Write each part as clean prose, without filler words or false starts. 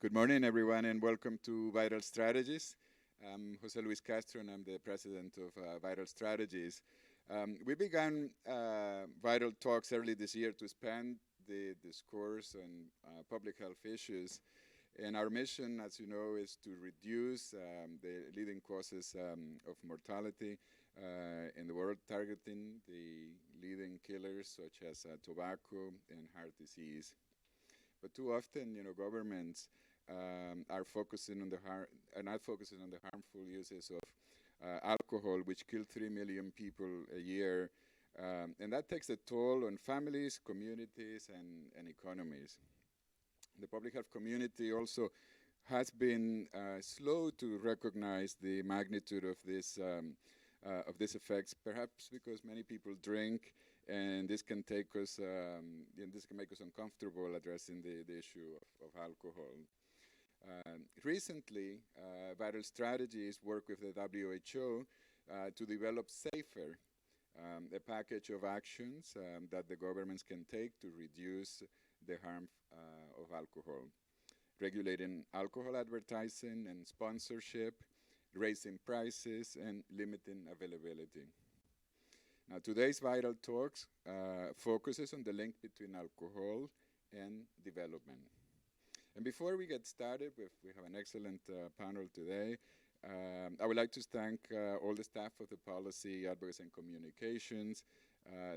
Good morning, everyone, and welcome to Vital Strategies. I'm Jose Luis Castro, and I'm the president of Vital Strategies. We began Vital Talks early this year to expand the discourse on public health issues. And our mission, as you know, is to reduce the leading causes of mortality in the world, targeting the leading killers such as tobacco and heart disease. But too often, governments are focusing on not focusing on the harmful uses of alcohol, which kill 3 million people a year, and that takes a toll on families, communities, and economies. The public health community also has been slow to recognize the magnitude of these effects, perhaps because many people drink, and this can take us, this can make us uncomfortable addressing the issue of alcohol. Recently, Vital Strategies work with the WHO to develop SAFER, a package of actions that the governments can take to reduce the harm of alcohol, regulating alcohol advertising and sponsorship, raising prices, and limiting availability. Now, today's Vital Talks focuses on the link between alcohol and development. And before we get started, we have an excellent panel today. I would like to thank all the staff of the Policy, Advocacy, and Communications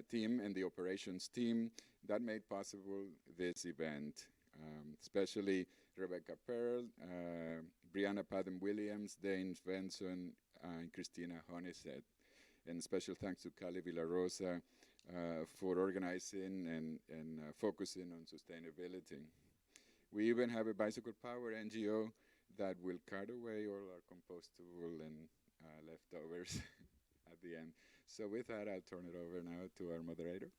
team and the operations team that made possible this event, especially Rebecca Pearl, Brianna Padden-Williams, Dane Svensson, and Christina Honeset. And special thanks to Cali Villarosa for organizing and focusing on sustainability. We even have a bicycle power NGO that will cut away all our compostable and leftovers at the end. So with that, I'll turn it over now to our moderator.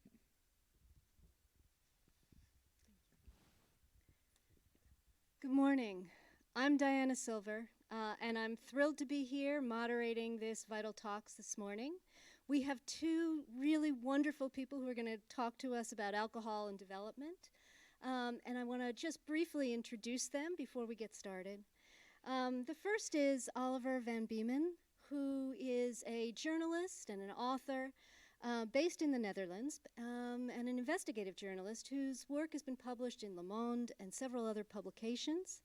Good morning. I'm Diana Silver, and I'm thrilled to be here moderating this Vital Talks this morning. We have two really wonderful people who are going to talk to us about alcohol and development. And I want to just briefly introduce them before we get started. The first is Olivier van Beemen, who is a journalist and an author based in the Netherlands, and an investigative journalist whose work has been published in Le Monde and several other publications.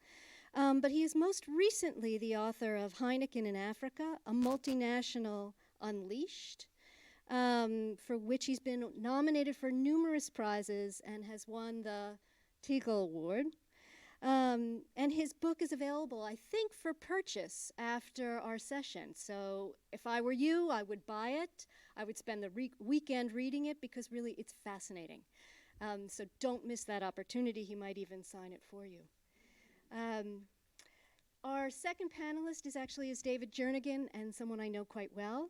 But he is most recently the author of Heineken in Africa, a multinational unleashed, for which he's been nominated for numerous prizes and has won the Teagle Award. And his book is available, I think, for purchase after our session. So if I were you, I would buy it. I would spend the weekend reading it because really it's fascinating. So don't miss that opportunity. He might even sign it for you. Our second panelist is David Jernigan, and someone I know quite well,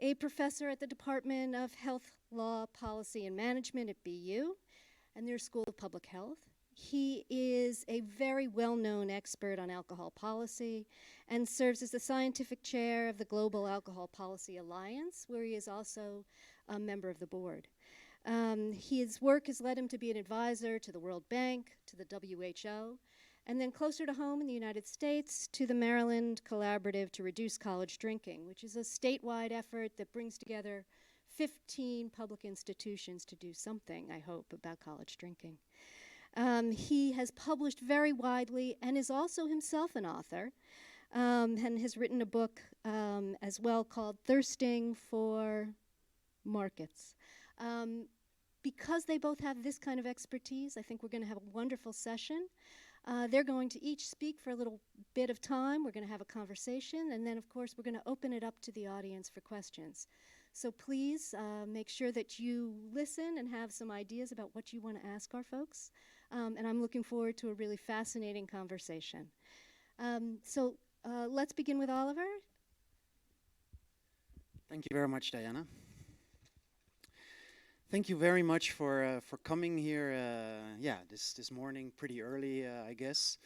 a professor at the Department of Health, Law, Policy, and Management at BU and their School of Public Health. He is a very well-known expert on alcohol policy and serves as the scientific chair of the Global Alcohol Policy Alliance, where he is also a member of the board. His work has led him to be an advisor to the World Bank, to the WHO, and then closer to home in the United States to the Maryland Collaborative to Reduce College Drinking, which is a statewide effort that brings together 15 public institutions to do something, I hope, about college drinking. He has published very widely and is also himself an author, and has written a book as well called Thirsting for Markets. Because they both have this kind of expertise, I think we're going to have a wonderful session. They're going to each speak for a little bit of time. We're going to have a conversation, and then, of course, we're going to open it up to the audience for questions. So please make sure that you listen and have some ideas about what you want to ask our folks. And I'm looking forward to a really fascinating conversation. So let's begin with Olivier. Thank you very much, Diana. Thank you very much for coming here. This morning, pretty early, I guess.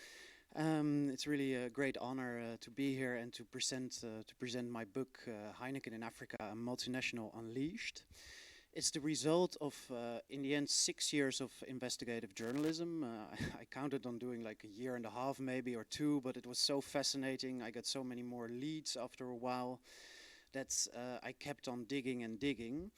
It's really a great honor to be here and to present my book, Heineken in Africa: A Multinational Unleashed. It's the result of, in the end, 6 years of investigative journalism. I counted on doing like a year and a half maybe or two, but it was so fascinating. I got so many more leads after a while that I kept on digging and digging.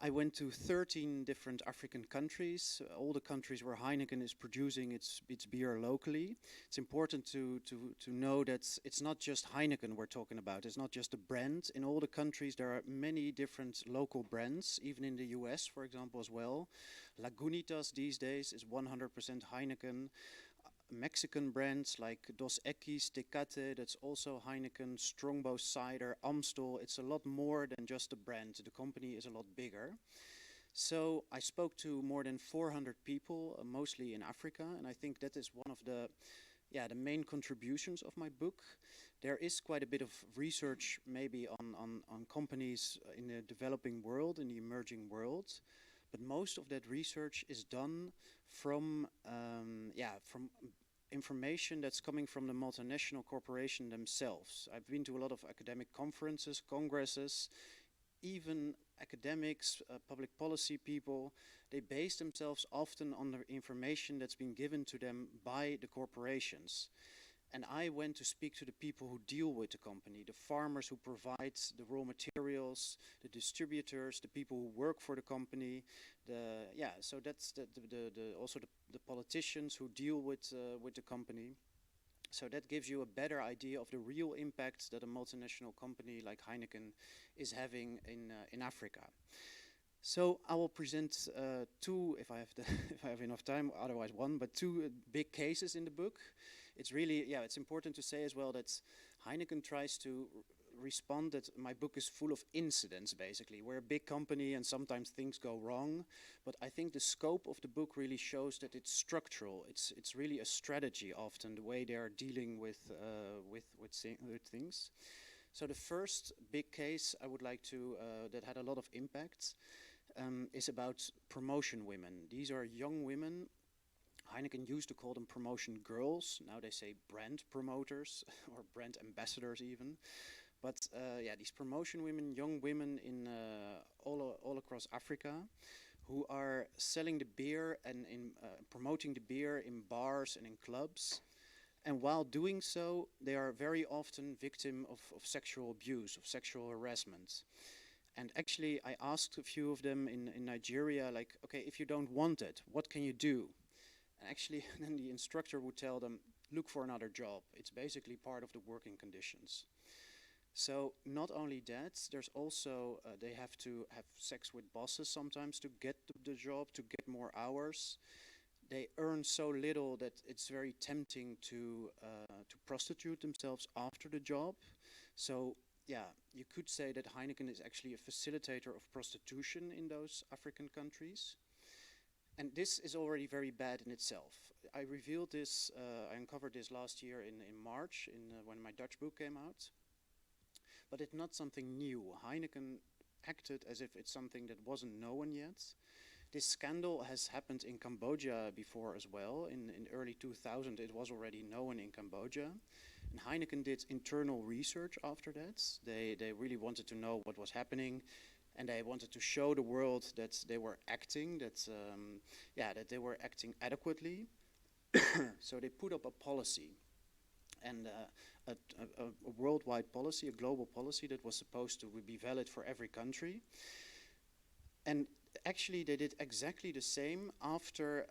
I went to 13 different African countries, all the countries where Heineken is producing its beer locally. It's important to know that it's not just Heineken we're talking about. It's not just a brand. In all the countries there are many different local brands, even in the US, for example, as well. Lagunitas these days is 100% Heineken. Mexican brands like Dos Equis, Tecate, that's also Heineken, Strongbow Cider, Amstel. It's a lot more than just a brand. The company is a lot bigger. So I spoke to more than 400 people, mostly in Africa, and I think that is one of the main contributions of my book. There is quite a bit of research maybe on companies in the developing world, in the emerging world, but most of that research is done from information that's coming from the multinational corporation themselves. I've been to a lot of academic conferences, congresses, even academics, public policy people. They base themselves often on the information that's been given to them by the corporations. And I went to speak to the people who deal with the company, the farmers who provide the raw materials, the distributors, the people who work for the company. So that's also the politicians who deal with the company. So that gives you a better idea of the real impact that a multinational company like Heineken is having in Africa. So I will present two, if I have enough time, otherwise one, but two big cases in the book. It's really, it's important to say as well that Heineken tries to respond that my book is full of incidents, basically. We're a big company and sometimes things go wrong, but I think the scope of the book really shows that it's structural. It's really a strategy often, the way they are dealing with things. So the first big case I would like to, that had a lot of impact, is about promotion women. These are young women. Heineken used to call them promotion girls. Now they say brand promoters or brand ambassadors even. But these promotion women, young women in all across Africa, who are selling the beer and promoting the beer in bars and in clubs. And while doing so, they are very often victim of sexual abuse, of sexual harassment. And actually, I asked a few of them in Nigeria, like, okay, if you don't want it, what can you do? And actually, then the instructor would tell them, look for another job. It's basically part of the working conditions. So not only that, there's also, they have to have sex with bosses sometimes to get the job, to get more hours. They earn so little that it's very tempting to prostitute themselves after the job. So yeah, you could say that Heineken is actually a facilitator of prostitution in those African countries. And this is already very bad in itself. I revealed this, I uncovered this last year in March when my Dutch book came out. But it's not something new. Heineken acted as if it's something that wasn't known yet. This scandal has happened in Cambodia before as well. In early 2000, it was already known in Cambodia. And Heineken did internal research after that. They really wanted to know what was happening. And they wanted to show the world that they were acting, that they were acting adequately. So they put up a policy, and a worldwide policy, a global policy that was supposed to be valid for every country. And actually, they did exactly the same after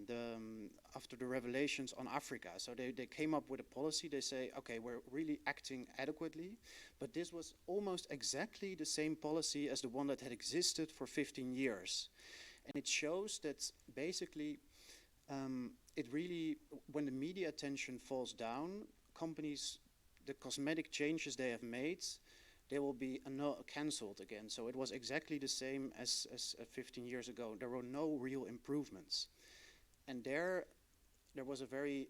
the revelations on Africa. So they came up with a policy. They say, okay, we're really acting adequately, but this was almost exactly the same policy as the one that had existed for 15 years. And it shows that basically, it really, when the media attention falls down, companies, the cosmetic changes they have made, they will be cancelled again. So it was exactly the same as 15 years ago. There were no real improvements. And there was a very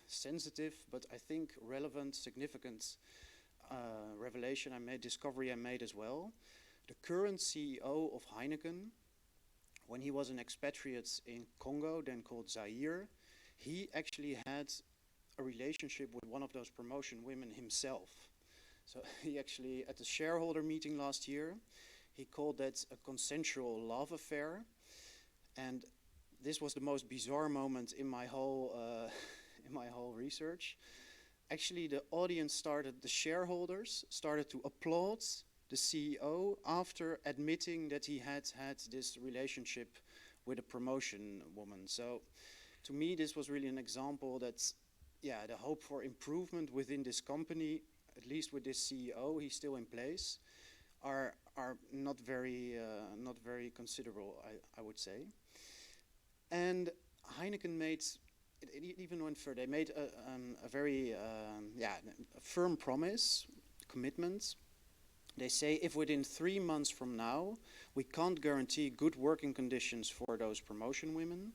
sensitive, but I think relevant, significant revelation I made, discovery I made as well. The current CEO of Heineken, when he was an expatriate in Congo, then called Zaire, he actually had a relationship with one of those promotion women himself. So he actually, at the shareholder meeting last year, He called that a consensual love affair. And this was the most bizarre moment in my whole research. Actually, the audience the shareholders started to applaud the CEO after admitting that he had had this relationship with a promotion woman. So to me, this was really an example that, yeah, the hope for improvement within this company, at least with this CEO, he's still in place, are not very considerable, I would say. And Heineken made, it even went further. They made a very a firm promise, commitment. They say if within 3 months from now we can't guarantee good working conditions for those promotion women,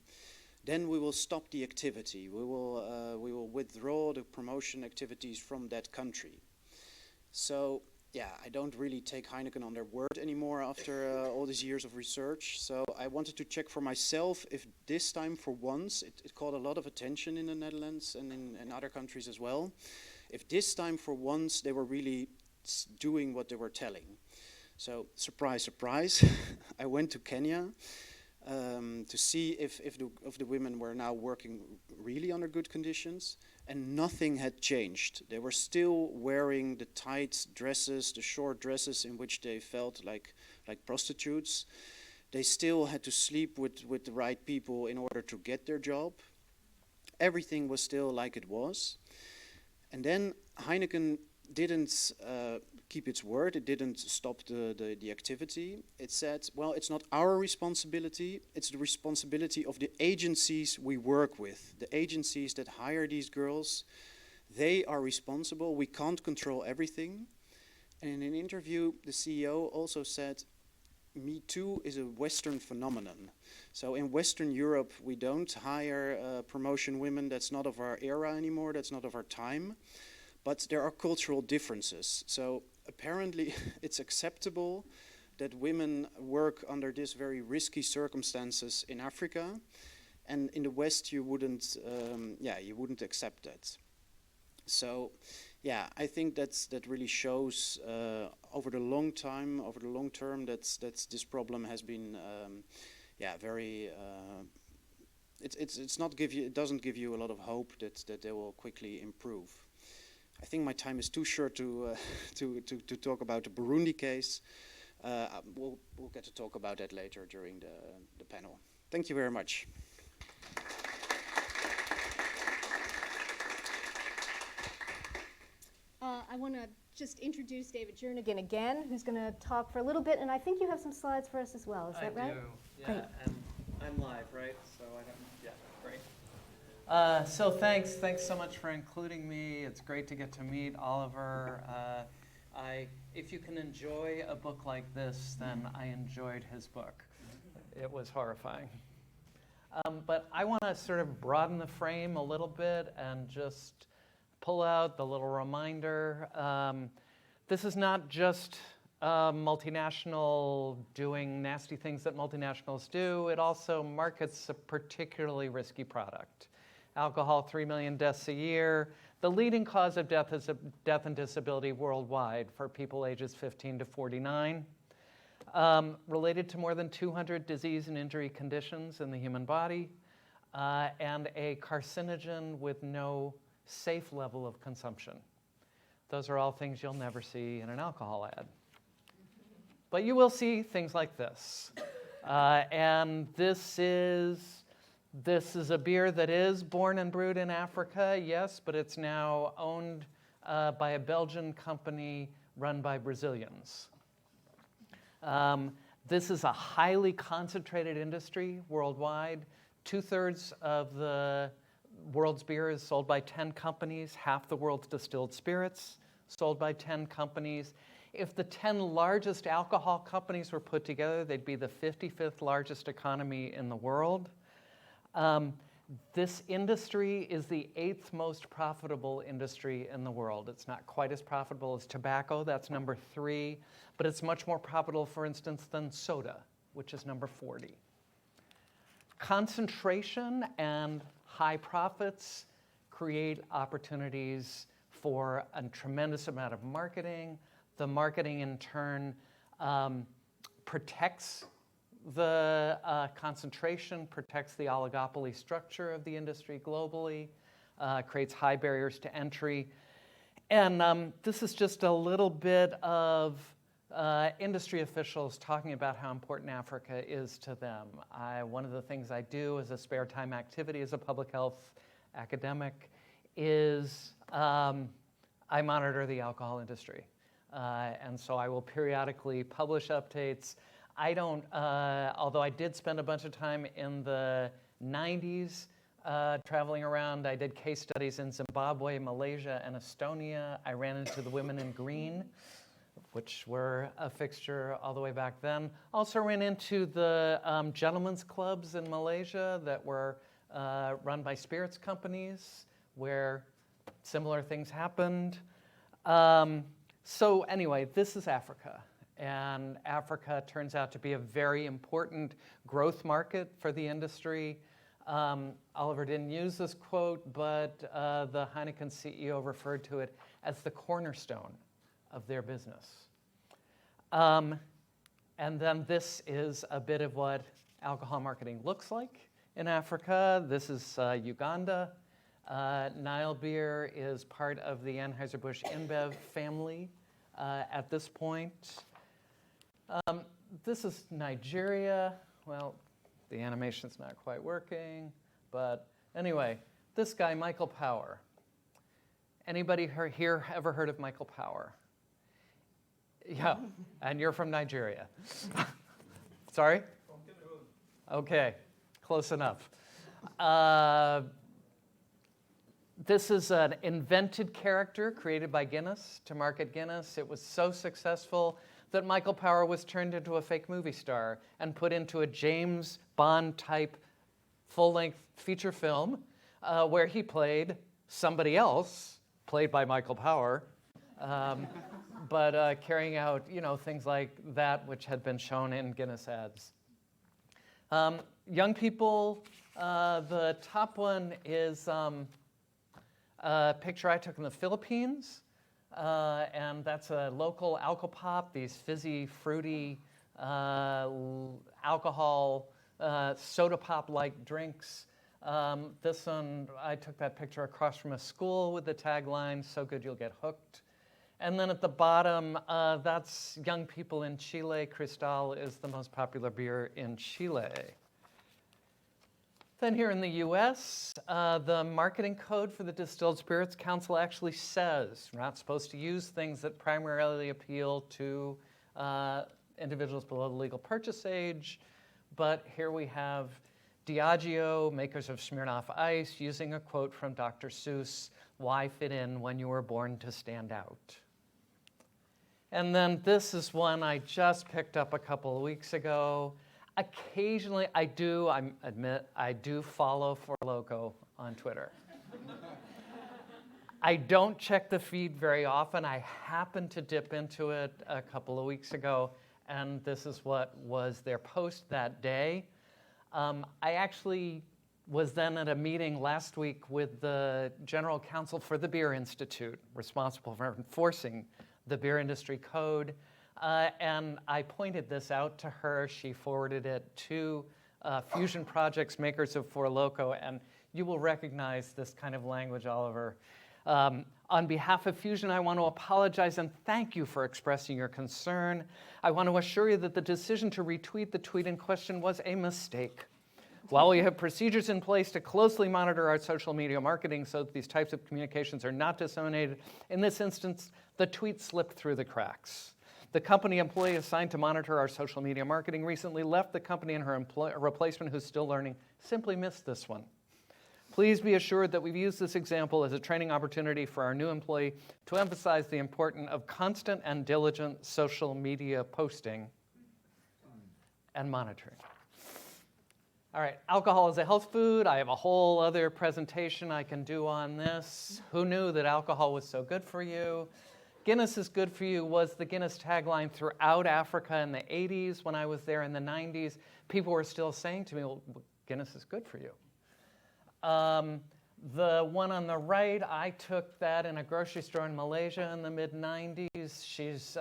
then we will stop the activity. We will withdraw the promotion activities from that country. So yeah, I don't really take Heineken on their word anymore after all these years of research. So I wanted to check for myself if this time for once, it caught a lot of attention in the Netherlands and in other countries as well, if this time for once they were really doing what they were telling. So surprise, surprise, I went to Kenya to see if the women were now working really under good conditions, and nothing had changed. They were still wearing the tight dresses, the short dresses in which they felt like prostitutes. They still had to sleep with the right people in order to get their job. Everything was still like it was. And then Heineken didn't keep its word. It didn't stop the activity. It said, well, it's not our responsibility. It's the responsibility of the agencies we work with. The agencies that hire these girls, they are responsible. We can't control everything. And in an interview, the CEO also said, Me Too is a Western phenomenon. So in Western Europe, we don't hire promotion women. That's not of our era anymore. That's not of our time. But there are cultural differences. So apparently it's acceptable that women work under these very risky circumstances in Africa, and in the West you wouldn't accept that. So yeah, I think that really shows over the long term that this problem has been very. It doesn't give you a lot of hope that they will quickly improve. I think my time is too short to talk about the Burundi case. We'll get to talk about that later during the panel. Thank you very much. I want to just introduce David Jernigan again, who's going to talk for a little bit, and I think you have some slides for us as well. Is that right? I do. Yeah, great. And I'm live, right? So I don't. Yeah, great. So thanks so much for including me. It's great to get to meet Oliver. If you can enjoy a book like this, then I enjoyed his book. It was horrifying. But I want to sort of broaden the frame a little bit and just pull out the little reminder. This is not just a multinational doing nasty things that multinationals do. It also markets a particularly risky product. Alcohol, 3 million deaths a year. The leading cause of death is death and disability worldwide for people ages 15 to 49. Related to more than 200 disease and injury conditions in the human body, and a carcinogen with no safe level of consumption. Those are all things you'll never see in an alcohol ad. But you will see things like this. And this is a beer that is born and brewed in Africa, yes, but it's now owned by a Belgian company run by Brazilians. This is a highly concentrated industry worldwide. 2/3 of the world's beer is sold by 10 companies, half the world's distilled spirits sold by 10 companies. If the 10 largest alcohol companies were put together, they'd be the 55th largest economy in the world. This industry is the 8th most profitable industry in the world. It's not quite as profitable as tobacco, that's number 3, but it's much more profitable, for instance, than soda, which is number 40. Concentration and high profits create opportunities for a tremendous amount of marketing. The marketing, in turn, protects the concentration, protects the oligopoly structure of the industry globally, creates high barriers to entry. And this is just a little bit of industry officials talking about how important Africa is to them. One of the things I do as a spare time activity as a public health academic is I monitor the alcohol industry. And so I will periodically publish updates. I don't, although I did spend a bunch of time in the 90s traveling around. I did case studies in Zimbabwe, Malaysia, and Estonia. I ran into the Women in Green, which were a fixture all the way back then. Also ran into the gentlemen's clubs in Malaysia that were run by spirits companies, where similar things happened. So anyway, this is Africa. And Africa turns out to be a very important growth market for the industry. Oliver didn't use this quote, but the Heineken CEO referred to it as the cornerstone of their business. And then this is a bit of what alcohol marketing looks like in Africa. This is Uganda. Nile beer is part of the Anheuser-Busch InBev family at this point. This is Nigeria. Well, the animation's not quite working, but anyway, this guy, Michael Power. Anybody here ever heard of Michael Power? Yeah, and you're from Nigeria. Sorry? From Cameroon. Okay, close enough. This is an invented character created by Guinness to market Guinness. It was so successful that Michael Power was turned into a fake movie star and put into a James Bond-type full-length feature film where he played somebody else, played by Michael Power, but carrying out, things like that which had been shown in Guinness ads. Young people, the top one is a picture I took in the Philippines. And that's a local alcopop, these fizzy, fruity, alcohol, soda pop-like drinks. This one, I took that picture across from a school with the tagline, "So good you'll get hooked." And then at the bottom, that's young people in Chile. Cristal is the most popular beer in Chile. Then here in the US, the marketing code for the Distilled Spirits Council actually says we're not supposed to use things that primarily appeal to individuals below the legal purchase age. But here we have Diageo, makers of Smirnoff Ice, using a quote from Dr. Seuss, "Why fit in when you were born to stand out?" And then this is one I just picked up a couple of weeks ago. Occasionally, I admit, I do follow for Loko on Twitter. I don't check the feed very often. I happened to dip into it a couple of weeks ago, and this is what was their post that day. I actually was then at a meeting last week with the General Counsel for the Beer Institute, responsible for enforcing the beer industry code. And I pointed this out to her. She forwarded it to Fusion Projects, makers of Four Loko, and you will recognize this kind of language, Oliver. On behalf of Fusion, I want to apologize and thank you for expressing your concern. I want to assure you that the decision to retweet the tweet in question was a mistake. While we have procedures in place to closely monitor our social media marketing so that these types of communications are not disseminated, in this instance, the tweet slipped through the cracks. The company employee assigned to monitor our social media marketing recently left the company, and her replacement, who's still learning, simply missed this one. Please be assured that we've used this example as a training opportunity for our new employee to emphasize the importance of constant and diligent social media posting and monitoring. All right, alcohol is a health food. I have a whole other presentation I can do on this. Who knew that alcohol was so good for you? Guinness is good for you was the Guinness tagline throughout Africa in the 80s. When I was there in the 90s, people were still saying to me, well, Guinness is good for you. The one on the right, I took that in a grocery store in Malaysia in the mid-90s. She's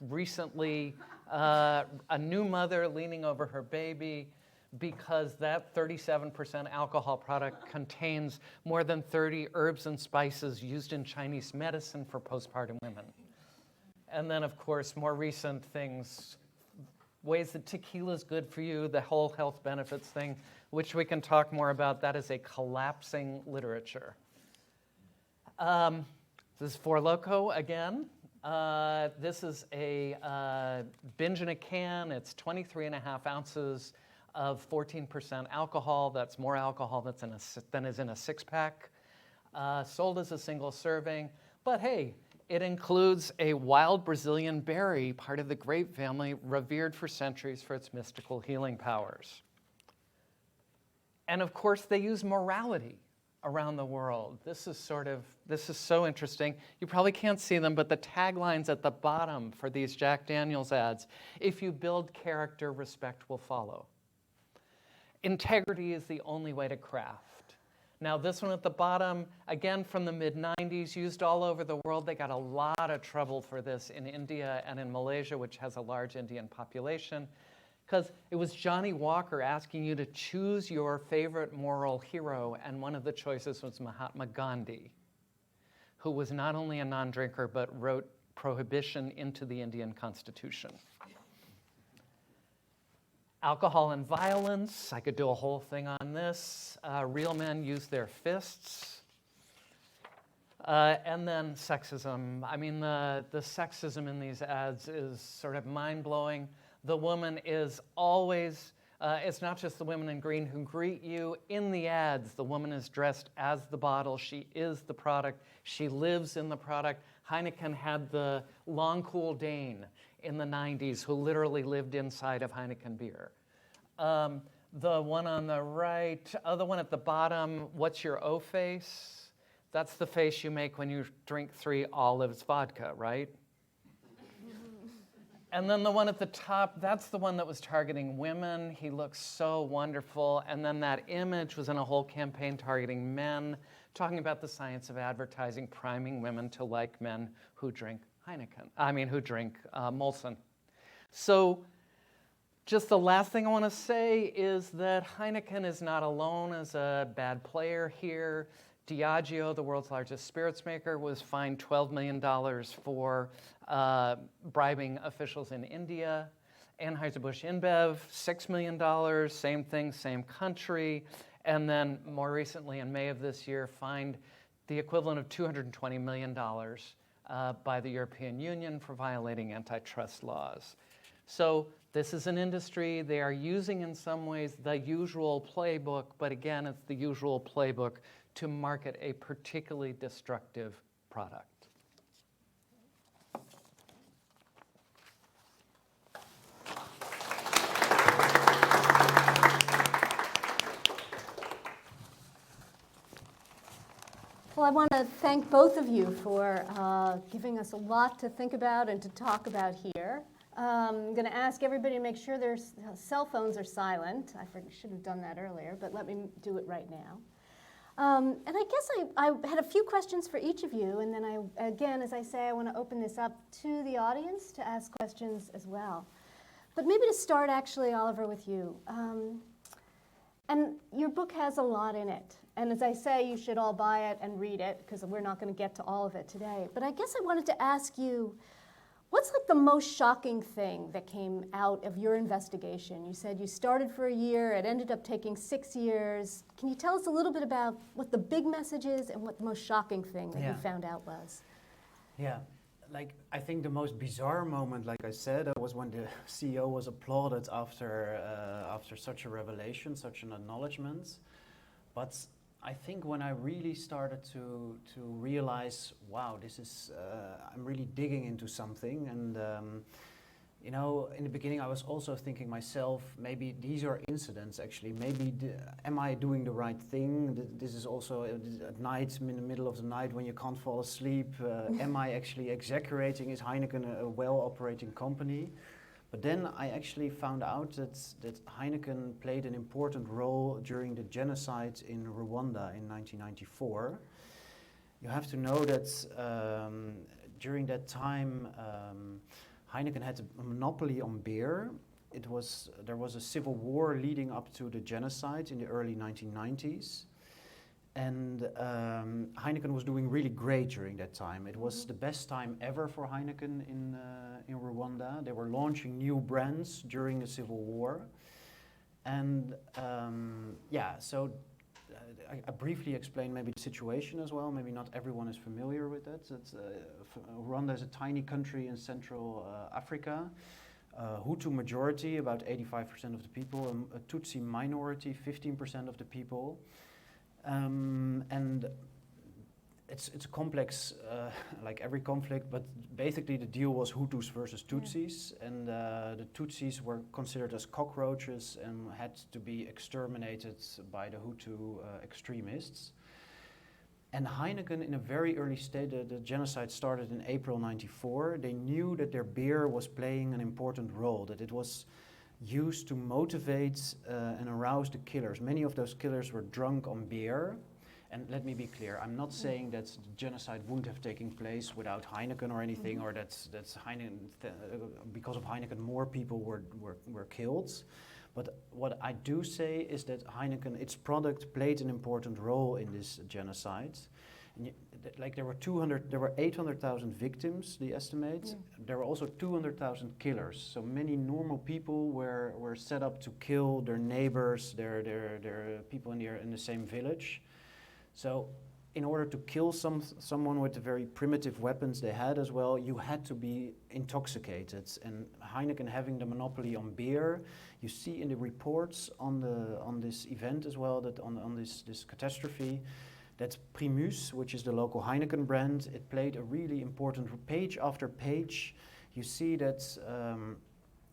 recently a new mother leaning over her baby, because that 37% alcohol product contains more than 30 herbs and spices used in Chinese medicine for postpartum women. And then, of course, more recent things, ways that tequila is good for you, the whole health benefits thing, which we can talk more about. That is a collapsing literature. This is for Loko again. This is a binge in a can. It's 23.5 ounces of 14% alcohol. That's more alcohol than is in a six-pack. Sold as a single serving. But hey, it includes a wild Brazilian berry, part of the grape family, revered for centuries for its mystical healing powers. And of course, they use morality around the world. This is so interesting. You probably can't see them, but the taglines at the bottom for these Jack Daniels ads: if you build character, respect will follow. Integrity is the only way to craft. Now, this one at the bottom, again from the mid-90s, used all over the world. They got a lot of trouble for this in India and in Malaysia, which has a large Indian population, because it was Johnny Walker asking you to choose your favorite moral hero, and one of the choices was Mahatma Gandhi, who was not only a non-drinker, but wrote prohibition into the Indian Constitution. Alcohol and violence, I could do a whole thing on this. Real men use their fists. And then sexism. I mean, the sexism in these ads is sort of mind-blowing. The woman is always, it's not just the women in green who greet you. In the ads, the woman is dressed as the bottle. She is the product. She lives in the product. Heineken had the long, cool Dane in the 90s who literally lived inside of Heineken beer. The one on the right, the one at the bottom, what's your O face? That's the face you make when you drink 3 Olives vodka, right? And then the one at the top, that's the one that was targeting women. He looks so wonderful. And then that image was in a whole campaign targeting men, talking about the science of advertising, priming women to like men who drink who drink Molson. So just the last thing I want to say is that Heineken is not alone as a bad player here. Diageo, the world's largest spirits maker, was fined $12 million for bribing officials in India. Anheuser-Busch InBev, $6 million, same thing, same country. And then more recently, in May of this year, fined the equivalent of $220 million by the European Union for violating antitrust laws. So this is an industry. They are using, in some ways, the usual playbook, but again, it's the usual playbook to market a particularly destructive product. Well, I want to thank both of you for giving us a lot to think about and to talk about here. I'm going to ask everybody to make sure their cell phones are silent. I should have done that earlier, but let me do it right now. And I guess I had a few questions for each of you, and then again, as I say, I want to open this up to the audience to ask questions as well. But maybe to start, actually, Oliver, with you. And your book has a lot in it. And as I say, you should all buy it and read it, because we're not going to get to all of it today. But I guess I wanted to ask you, what's like the most shocking thing that came out of your investigation? You said you started for a year, it ended up taking 6 years. Can you tell us a little bit about what the big message is and what the most shocking thing that you found out was? Yeah, I think the most bizarre moment, like I said, was when the CEO was applauded after such a revelation, such an acknowledgement. But I think when I really started to realize, wow, this is, I'm really digging into something. And, you know, in the beginning I was also thinking myself, maybe these are incidents actually. Maybe, am I doing the right thing? This is also at night, in the middle of the night when you can't fall asleep. Am I actually exaggerating? Is Heineken a well-operating company? But then I actually found out that Heineken played an important role during the genocide in Rwanda in 1994. You have to know that during that time, Heineken had a monopoly on beer. There was a civil war leading up to the genocide in the early 1990s. And Heineken was doing really great during that time. It was the best time ever for Heineken in Rwanda. They were launching new brands during the civil war. And so I briefly explained maybe the situation as well. Maybe not everyone is familiar with that. Rwanda is a tiny country in Central Africa. Hutu majority, about 85% of the people, a Tutsi minority, 15% of the people. And it's a complex, like every conflict, but basically the deal was Hutus versus Tutsis, and the Tutsis were considered as cockroaches and had to be exterminated by the Hutu extremists. And Heineken, in a very early stage, the genocide started in April '94, they knew that their beer was playing an important role, that it was used to motivate and arouse the killers. Many of those killers were drunk on beer. And let me be clear, I'm not saying that the genocide wouldn't have taken place without Heineken or anything, or that's Heineken, because of Heineken more people were killed. But what I do say is that Heineken, its product, played an important role in this genocide. And there were 800,000 victims, they estimate. Yeah. There were also 200,000 killers. So many normal people were set up to kill their neighbors, their people in the same village. So in order to kill someone with the very primitive weapons they had as well, you had to be intoxicated. And Heineken having the monopoly on beer, you see in the reports on this event as well, that on this catastrophe, that Primus, which is the local Heineken brand, it played a really important page after page. You see that,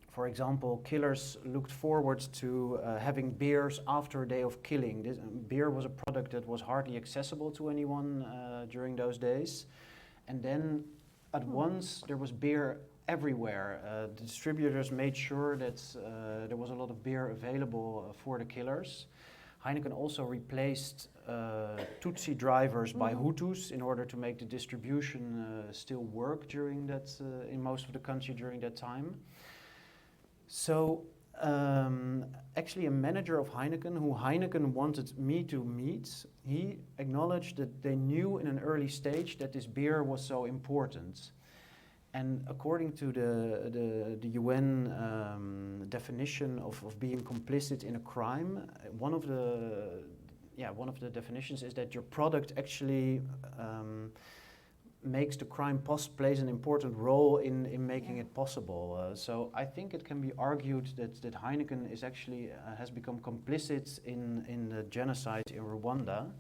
for example, killers looked forward to having beers after a day of killing. Beer was a product that was hardly accessible to anyone during those days. And then at once there was beer everywhere. The distributors made sure that there was a lot of beer available for the killers. Heineken also replaced Tutsi drivers by Hutus in order to make the distribution still work during that, in most of the country during that time. So actually a manager of Heineken, who Heineken wanted me to meet, he acknowledged that they knew in an early stage that this beer was so important. And according to the UN definition of being complicit in a crime, one of the definitions is that your product actually makes the crime plays an important role in making it possible. So I think it can be argued that Heineken is actually has become complicit in the genocide in Rwanda.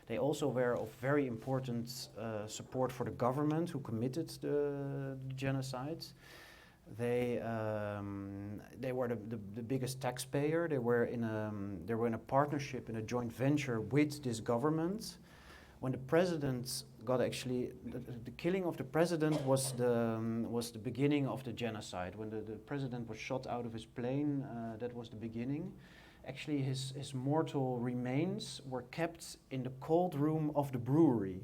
They also were of very important support for the government who committed the genocide. They were the biggest taxpayer. They were in a partnership, in a joint venture with this government. When the president got the killing of the president was the beginning of the genocide. When the president was shot out of his plane, that was the beginning. Actually, his mortal remains were kept in the cold room of the brewery.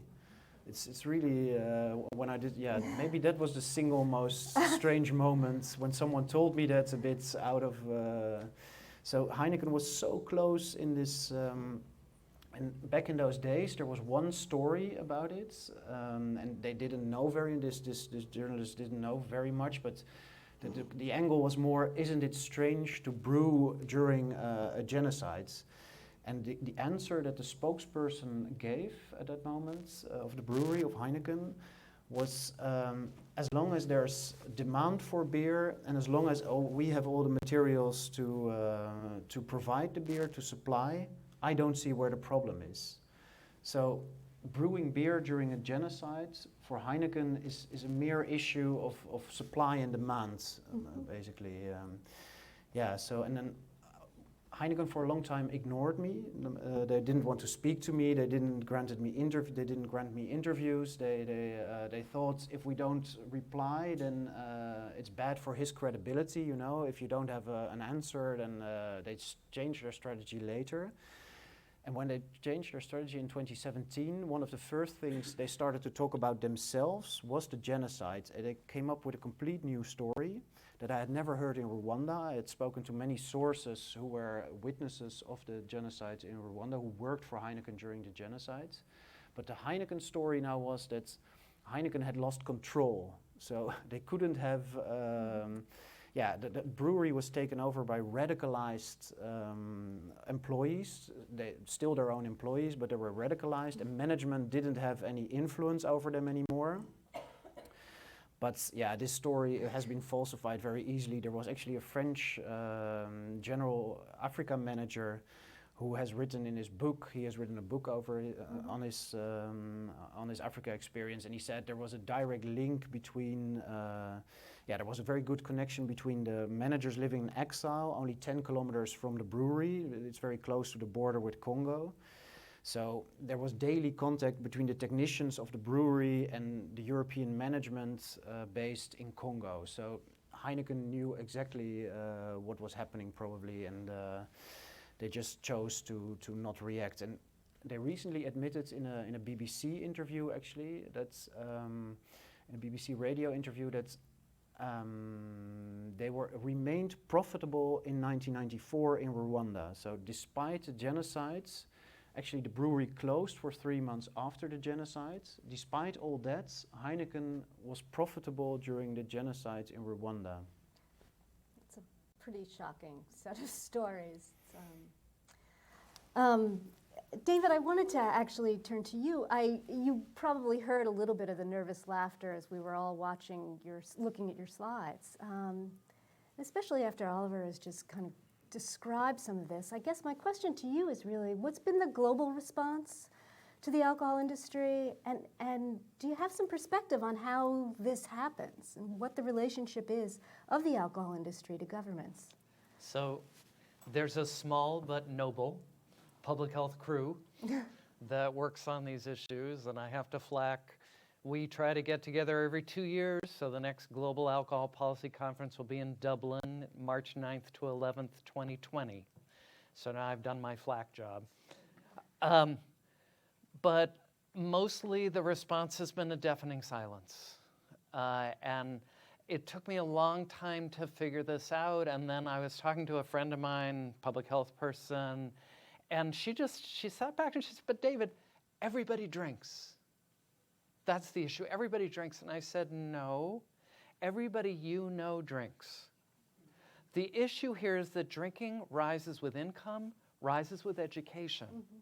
It's really, when I did, maybe that was the single most strange moment when someone told me that a bit out of, so Heineken was so close in this, and back in those days there was one story about it, and they didn't know this journalist didn't know very much, but the angle was more, isn't it strange to brew during a genocide? And the answer that the spokesperson gave at that moment of the brewery of Heineken was, as long as there's demand for beer and as long as we have all the materials to provide the beer, to supply, I don't see where the problem is. So brewing beer during a genocide for Heineken is a mere issue of supply and demand, basically. So and then Heineken for a long time ignored me. They didn't want to speak to me. They didn't grant me interviews. They thought if we don't reply, then it's bad for his credibility. You know, if you don't have an answer, then they change their strategy later. And when they changed their strategy in 2017, one of the first things they started to talk about themselves was the genocide. And they came up with a complete new story that I had never heard in Rwanda. I had spoken to many sources who were witnesses of the genocide in Rwanda, who worked for Heineken during the genocide. But the Heineken story now was that Heineken had lost control. So they couldn't have, the brewery was taken over by radicalized employees. They still their own employees, but they were radicalized, and management didn't have any influence over them anymore. But yeah, this story has been falsified very easily. There was actually a French general Africa manager who has written in his book, he has written a book over on his Africa experience, and he said there was a direct link between, there was a very good connection between the managers living in exile, only 10 kilometers from the brewery. It's very close to the border with Congo. So there was daily contact between the technicians of the brewery and the European management based in Congo. So Heineken knew exactly what was happening probably, and they just chose to not react. And they recently admitted in a BBC interview, actually, that's in a BBC radio interview, that they remained profitable in 1994 in Rwanda. So despite the genocides, actually the brewery closed for 3 months after the genocide. Despite all that, Heineken was profitable during the genocide in Rwanda. It's a pretty shocking set of stories. David, I wanted to actually turn to you. You probably heard a little bit of the nervous laughter as we were all looking at your slides, especially after Oliver has just kind of described some of this. I guess my question to you is really, what's been the global response to the alcohol industry, and do you have some perspective on how this happens and what the relationship is of the alcohol industry to governments? So there's a small but noble public health crew that works on these issues, and I have to flack. We try to get together every 2 years, so the next Global Alcohol Policy Conference will be in Dublin, March 9th to 11th, 2020. So now I've done my flack job. But mostly the response has been a deafening silence. And it took me a long time to figure this out, and then I was talking to a friend of mine, public health person, and she sat back and she said, but David, everybody drinks. That's the issue, everybody drinks. And I said, no, everybody you know drinks. The issue here is that drinking rises with income, rises with education. Mm-hmm.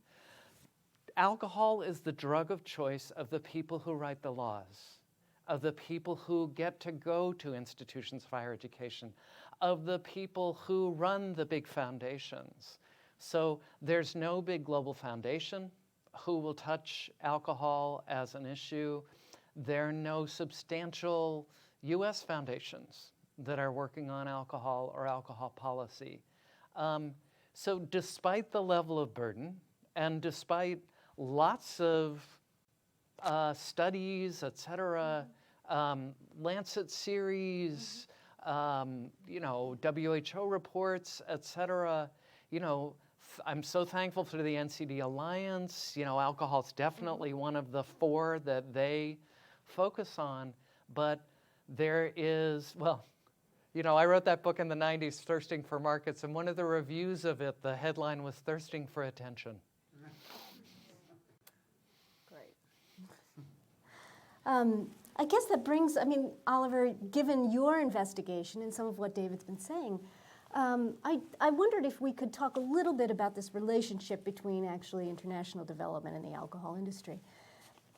Alcohol is the drug of choice of the people who write the laws, of the people who get to go to institutions of higher education, of the people who run the big foundations. So there's no big global foundation who will touch alcohol as an issue. There are no substantial US foundations that are working on alcohol or alcohol policy. So despite the level of burden, and despite lots of studies, et cetera, Lancet series, WHO reports, et cetera, I'm so thankful for the NCD Alliance. Alcohol is definitely one of the 4 that they focus on, but there is, I wrote that book in the 90s, Thirsting for Markets, and one of the reviews of it, the headline was Thirsting for Attention. Great. I guess that brings, Oliver, given your investigation and some of what David's been saying, I wondered if we could talk a little bit about this relationship between actually international development and the alcohol industry.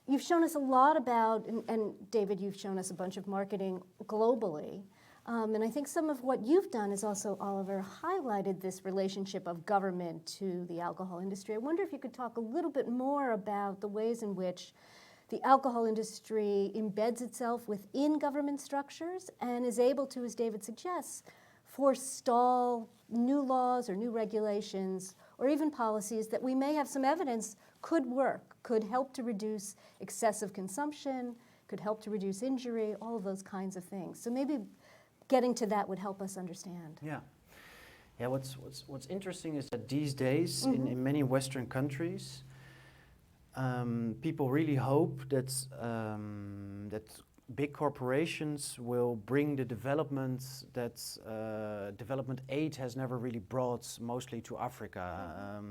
You've shown us a lot about, and David, you've shown us a bunch of marketing globally, and I think some of what you've done is also, Oliver, highlighted this relationship of government to the alcohol industry. I wonder if you could talk a little bit more about the ways in which the alcohol industry embeds itself within government structures and is able to, as David suggests, forestall new laws or new regulations or even policies that we may have some evidence could work, could help to reduce excessive consumption, could help to reduce injury, all of those kinds of things. So maybe getting to that would help us understand. Yeah, what's interesting is that these days in many Western countries, people really hope that that big corporations will bring the development that development aid has never really brought, mostly to Africa.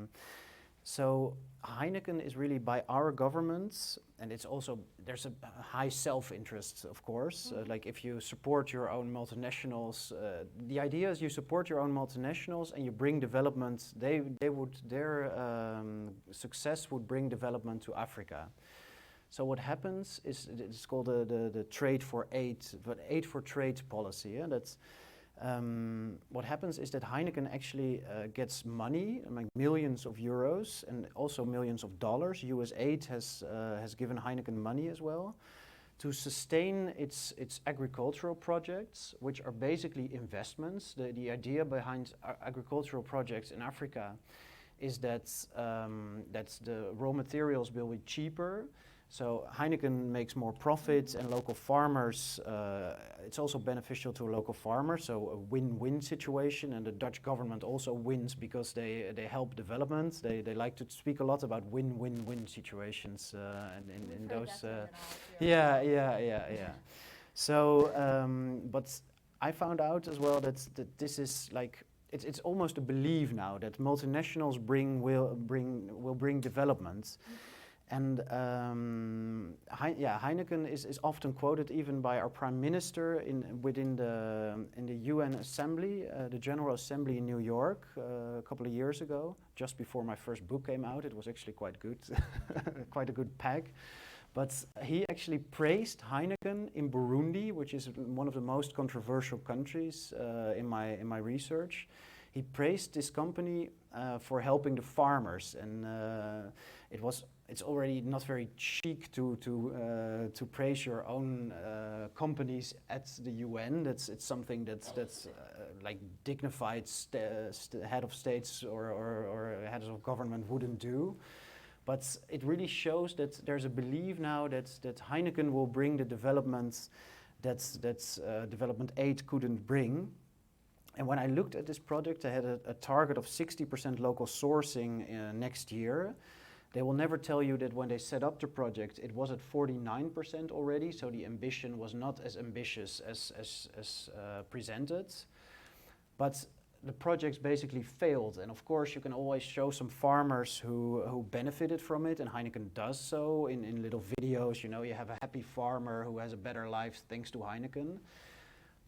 So Heineken is really by our government, and it's also, there's a high self-interest, of course. Like if you support your own multinationals, the idea is you support your own multinationals and you bring development, their success would bring development to Africa. So what happens is, it's called the trade for aid, but aid for trade policy. Yeah? That's, what happens is that Heineken actually gets money, like millions of euros and also millions of dollars. US aid has given Heineken money as well to sustain its agricultural projects, which are basically investments. The idea behind agricultural projects in Africa is that the raw materials will be cheaper. So Heineken makes more profits, and local farmers, it's also beneficial to local farmers, so a win-win situation, and the Dutch government also wins because they help development. They like to speak a lot about win-win-win situations in those. Yeah. So, but I found out as well that this is like, it's almost a belief now that multinationals will bring development. And Heineken is often quoted even by our Prime Minister within the UN Assembly, the General Assembly in New York, a couple of years ago, just before my first book came out. It was actually quite good, quite a good pack. But he actually praised Heineken in Burundi, which is one of the most controversial countries in my research. He praised this company for helping the farmers, and it's already not very chic to praise your own companies at the UN. It's something that's like dignified head of states or heads of government wouldn't do. But it really shows that there's a belief now that Heineken will bring the development that development aid couldn't bring. And when I looked at this project, they had a target of 60% local sourcing next year. They will never tell you that when they set up the project, it was at 49% already, so the ambition was not as ambitious as presented. But the projects basically failed, and of course you can always show some farmers who benefited from it, and Heineken does so in little videos. You know, you have a happy farmer who has a better life thanks to Heineken.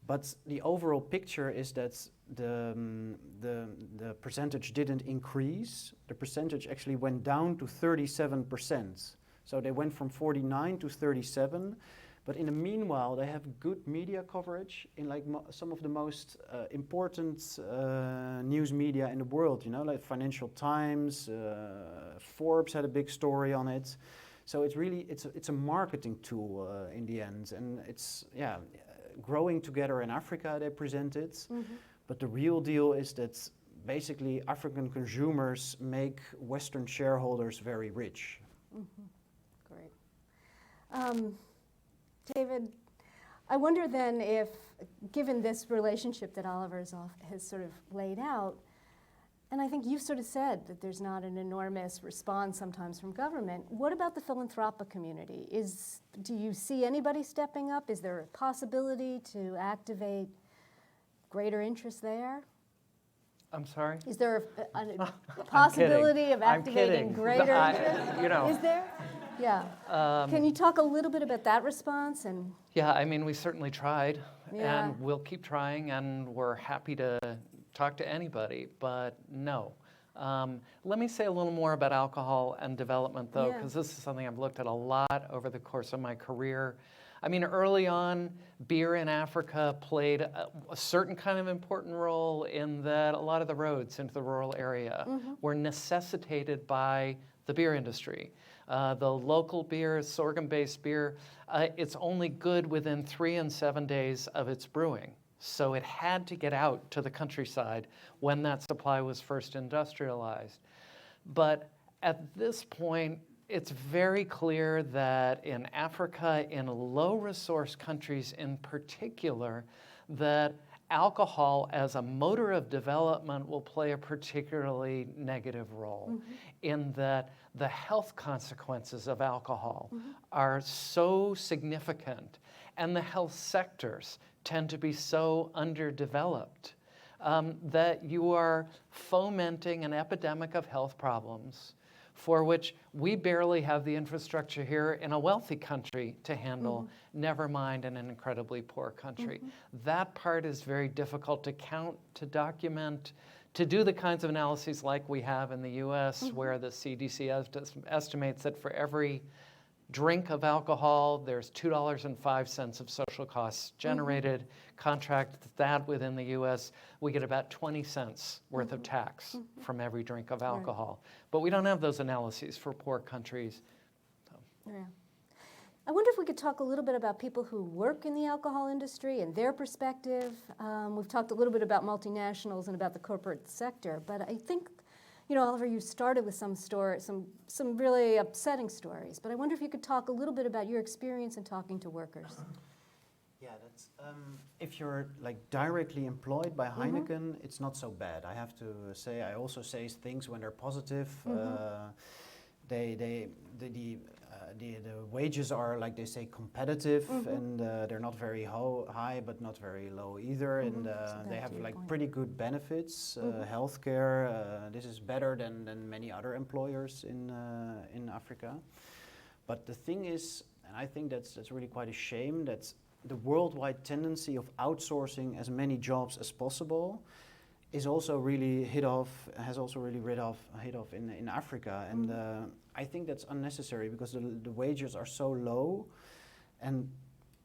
But the overall picture is that the percentage didn't increase. The percentage actually went down to 37%. So they went from 49 to 37. But in the meanwhile, they have good media coverage in like some of the most important news media in the world. You know, like Financial Times, Forbes had a big story on it. So it's really it's a marketing tool in the end, and it's growing together in Africa, they present it. But the real deal is that basically African consumers make Western shareholders very rich. Great. David, I wonder then if, given this relationship that Oliver has sort of laid out, and I think you've sort of said that there's not an enormous response sometimes from government, what about the philanthropic community? Do you see anybody stepping up? Is there a possibility to activate greater interest there? I'm sorry? Is there a possibility of activating greater interest? You know. Is there? Yeah. Can you talk a little bit about that response? And yeah, I mean, we certainly tried, Yeah. and we'll keep trying, and we're happy to talk to anybody, but no. Let me say a little more about alcohol and development, though, because this is something I've looked at a lot over the course of my career. I mean, early on, beer in Africa played a certain kind of important role in that a lot of the roads into the rural area were necessitated by the beer industry. The local beer, sorghum-based beer, it's only good within 3 and 7 days of its brewing. So it had to get out to the countryside when that supply was first industrialized. But at this point, it's very clear that in Africa, in low-resource countries in particular, that alcohol as a motor of development will play a particularly negative role in that the health consequences of alcohol are so significant, and the health sectors tend to be so underdeveloped that you are fomenting an epidemic of health problems for which we barely have the infrastructure here in a wealthy country to handle, never mind in an incredibly poor country. That part is very difficult to count, to document, to do the kinds of analyses like we have in the US, where the CDC estimates that for every drink of alcohol, there's $2.05 of social costs generated. Contract that within the US, we get about 20 cents worth of tax from every drink of alcohol. But we don't have those analyses for poor countries. Yeah. I wonder if we could talk a little bit about people who work in the alcohol industry and their perspective. We've talked a little bit about multinationals and about the corporate sector, but I think, you know, Oliver, you started with some really upsetting stories, but I wonder if you could talk a little bit about your experience in talking to workers. Yeah, that's if you're like directly employed by Heineken, it's not so bad. I have to say, I also say things when they're positive. The wages are, like they say, competitive, and they're not very high, but not very low either. And they have like pretty good benefits, healthcare. This is better than many other employers in Africa. But the thing is, and I think that's really quite a shame, that the worldwide tendency of outsourcing as many jobs as possible is also really hit off in Africa, and I think that's unnecessary because the wages are so low, and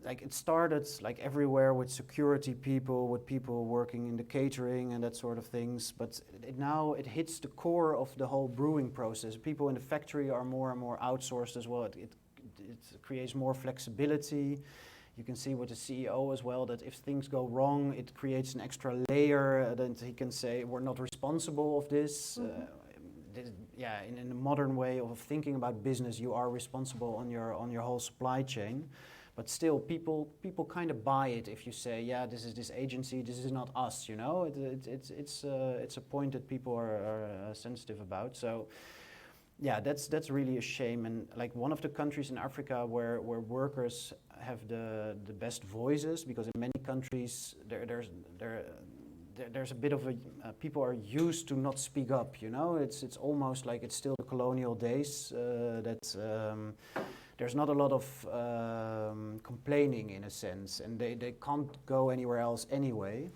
like it started like everywhere with security people, with people working in the catering and that sort of things, but now it hits the core of the whole brewing process. People in the factory are more and more outsourced as well. It creates more flexibility. You can see with the CEO as well that if things go wrong, it creates an extra layer that he can say, we're not responsible of this. In a modern way of thinking about business, you are responsible on your whole supply chain. But still, people kind of buy it if you say, yeah, this is this agency, this is not us, you know? It's a point that people are sensitive about. So yeah, that's really a shame. And like one of the countries in Africa where workers have the best voices, because in many countries there's a bit of a people are used to not speak up, you know. It's almost like it's still the colonial days, there's not a lot of complaining in a sense, and they can't go anywhere else anyway.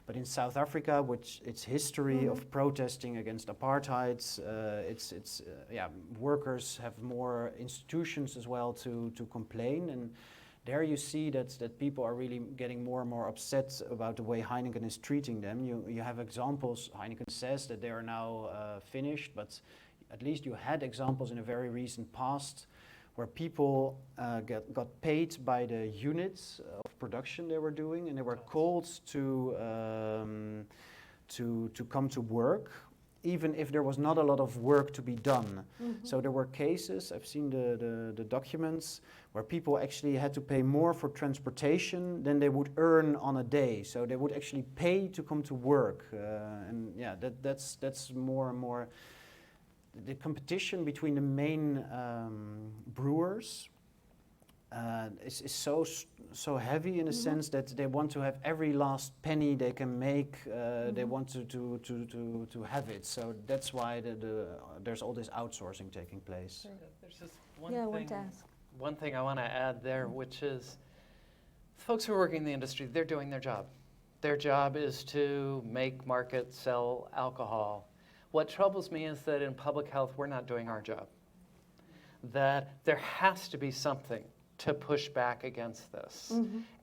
But in South Africa, which its history of protesting against apartheid, workers have more institutions as well to complain, and there you see that people are really getting more and more upset about the way Heineken is treating them. You have examples. Heineken says that they are now finished, but at least you had examples in a very recent past where people got paid by the units of production they were doing, and they were called to come to work, even if there was not a lot of work to be done. So there were cases, I've seen the documents, where people actually had to pay more for transportation than they would earn on a day. So they would actually pay to come to work, and yeah, that's more and more. The competition between the main brewers is so heavy in a sense that they want to have every last penny they can make. They want to have it. So that's why there's all this outsourcing taking place. There's just one thing I want to add there, which is folks who are working in the industry, they're doing their job. Their job is to make, market, sell alcohol. What troubles me is that in public health, we're not doing our job. That there has to be something to push back against this.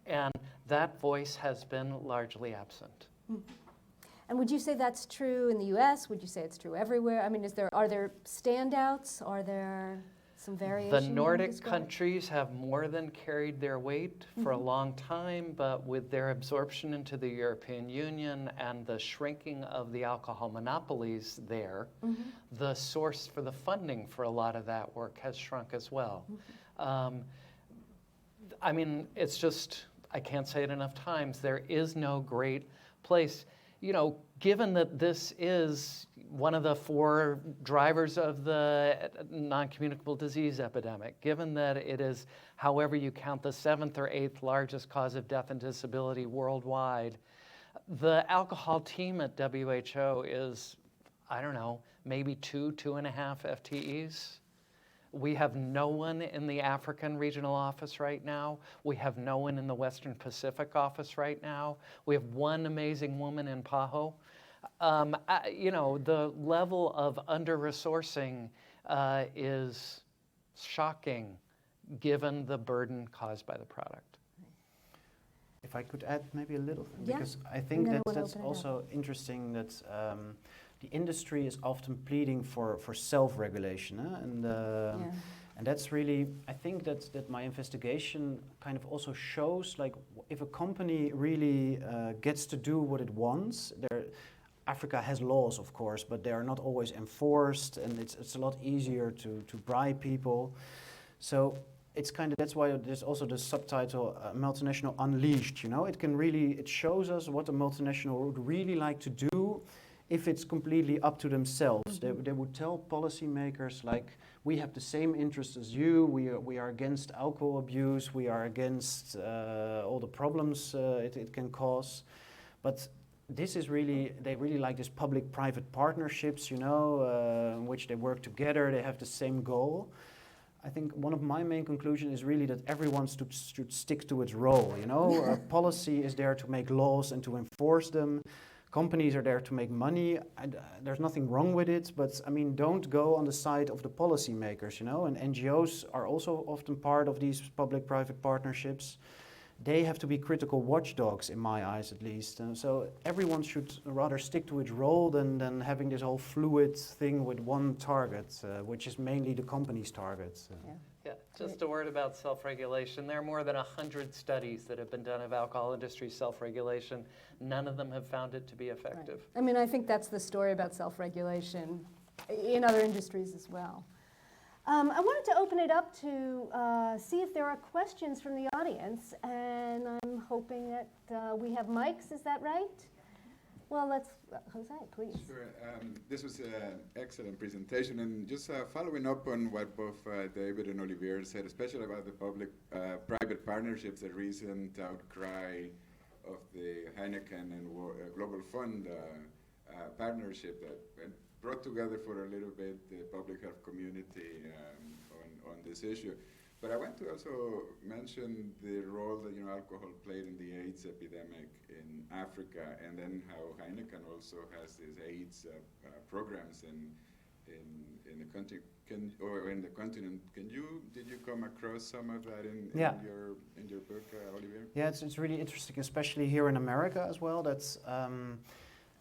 And that voice has been largely absent. And would you say that's true in the US? Would you say it's true everywhere? I mean, are there standouts? Are there some variation? The Nordic countries have more than carried their weight for a long time, but with their absorption into the European Union and the shrinking of the alcohol monopolies there, the source for the funding for a lot of that work has shrunk as well. I mean, it's just, I can't say it enough times, there is no great place. You know, given that this is one of the 4 drivers of the non-communicable disease epidemic, given that it is, however you count, the 7th or 8th largest cause of death and disability worldwide, the alcohol team at WHO is, I don't know, maybe 2.5 FTEs. We have no one in the African regional office right now. We have no one in the Western Pacific office right now. We have one amazing woman in PAHO. You know, the level of under-resourcing is shocking given the burden caused by the product. If I could add maybe a little thing, Yeah. because I think that's also interesting that the industry is often pleading for self-regulation, and that's really, I think that my investigation kind of also shows, like, if a company really gets to do what it wants, Africa has laws, of course, but they are not always enforced, and it's a lot easier to bribe people. So it's kind of, that's why there's also the subtitle multinational unleashed, you know. It shows us what a multinational would really like to do if it's completely up to themselves. They would tell policymakers, like, we have the same interests as you, we are against alcohol abuse, we are against all the problems it can cause. But this is really, they really like this public-private partnerships, you know, in which they work together, they have the same goal. I think one of my main conclusions is really that everyone should stick to its role, you know. Policy is there to make laws and to enforce them. Companies are there to make money. There's nothing wrong with it, but I mean, don't go on the side of the policymakers, you know. And NGOs are also often part of these public-private partnerships. They have to be critical watchdogs, in my eyes at least. So everyone should rather stick to its role than having this whole fluid thing with one target, which is mainly the company's target. Yeah, just a word about self-regulation. There are more than 100 studies that have been done of alcohol industry self-regulation. None of them have found it to be effective. Right. I mean, I think that's the story about self-regulation in other industries as well. I wanted to open it up to see if there are questions from the audience, and I'm hoping that we have mics, is that right? Well, let's, Jose, please. Sure. This was an excellent presentation, and just following up on what both David and Olivier said, especially about the public-private partnerships, the recent outcry of the Heineken and Global Fund partnership that brought together for a little bit the public health community on this issue. But I want to also mention the role that alcohol played in the AIDS epidemic in Africa, and then how Heineken also has these AIDS programs in the country or in the continent. Did you come across some of that in your book, Olivier? Yeah, it's really interesting, especially here in America as well. That's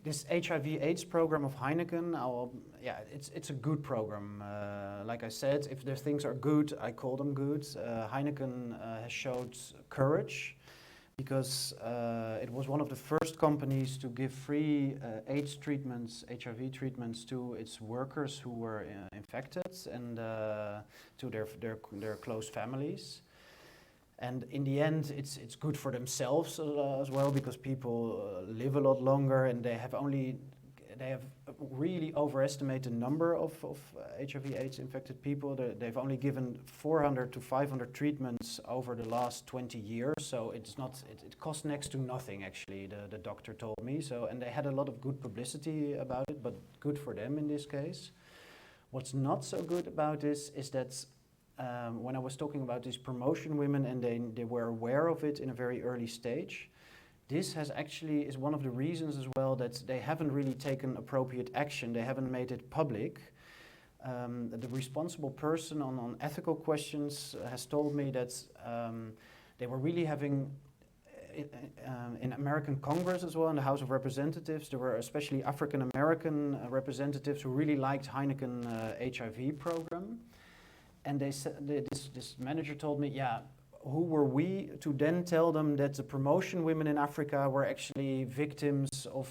this HIV/AIDS program of Heineken. It's a good program. Like I said, if the things are good, I call them good. Heineken has showed courage because it was one of the first companies to give free AIDS treatments, HIV treatments to its workers who were infected and to their close families. And in the end, it's good for themselves as well, because people live a lot longer, and they have really overestimated the number of HIV/AIDS infected people. They've only given 400 to 500 treatments over the last 20 years, so it costs next to nothing, actually, the doctor told me. And they had a lot of good publicity about it, but good for them in this case. What's not so good about this is that when I was talking about these promotion women and they were aware of it in a very early stage, this is one of the reasons as well that they haven't really taken appropriate action. They haven't made it public. The responsible person on ethical questions has told me that they were really having, in American Congress as well, in the House of Representatives, there were especially African American representatives who really liked Heineken HIV program. And they said, this manager told me, who were we to then tell them that the promotion women in Africa were actually victims of,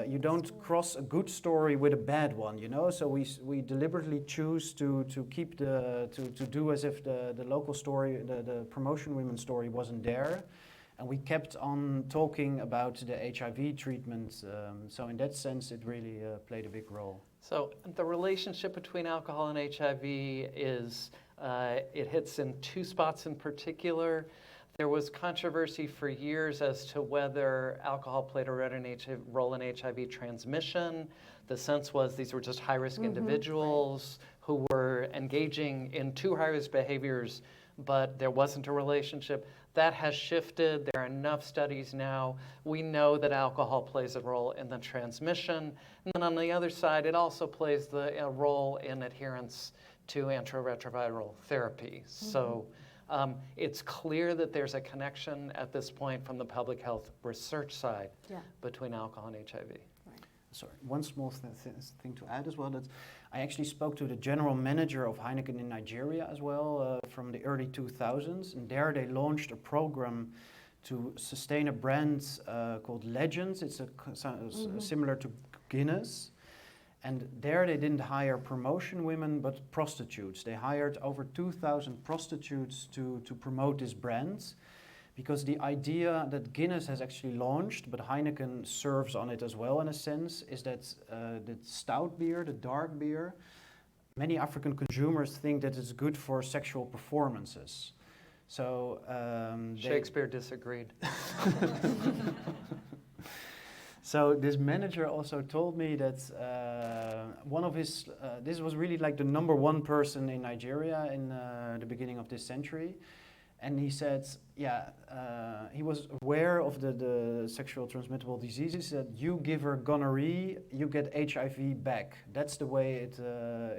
you don't cross a good story with a bad one, you know? So we deliberately choose to keep to do as if the local story, the promotion women story wasn't there. And we kept on talking about the HIV treatment. So in that sense, it really played a big role. So the relationship between alcohol and HIV is, it hits in two spots in particular. There was controversy for years as to whether alcohol played a role in HIV transmission. The sense was these were just high-risk individuals who were engaging in too high-risk behaviors, but there wasn't a relationship. That has shifted. There are enough studies now. We know that alcohol plays a role in the transmission. And then on the other side, it also plays a role in adherence to antiretroviral therapy. So it's clear that there's a connection at this point from the public health research side between alcohol and HIV. Sorry, one small thing to add as well, that I actually spoke to the general manager of Heineken in Nigeria as well from the early 2000s, and there they launched a program to sustain a brand called Legends. It's similar to Guinness, and there they didn't hire promotion women but prostitutes. They hired over 2,000 prostitutes to promote this brand, because the idea that Guinness has actually launched, but Heineken serves on it as well in a sense, is that the stout beer, the dark beer, many African consumers think that it's good for sexual performances. So Shakespeare disagreed. So this manager also told me that one of his, this was really like the #1 person in Nigeria in the beginning of this century. And he said, he was aware of the sexual transmittable diseases, that you give her gonorrhea, you get HIV back. That's the way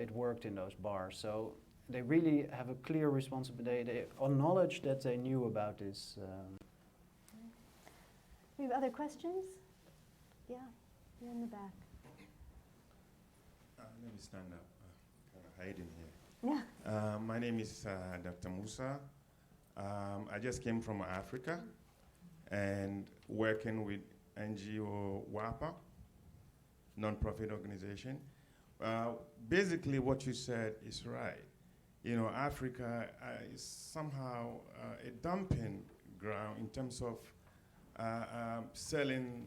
it worked in those bars. So they really have a clear responsibility. They acknowledge that they knew about this. We have other questions? Yeah, you're in the back. Let me stand up, kind of hiding here. Yeah. My name is Dr. Moussa. I just came from Africa and working with NGO WAPA, non-profit organization. Basically what you said is right. You know, Africa is somehow a dumping ground in terms of selling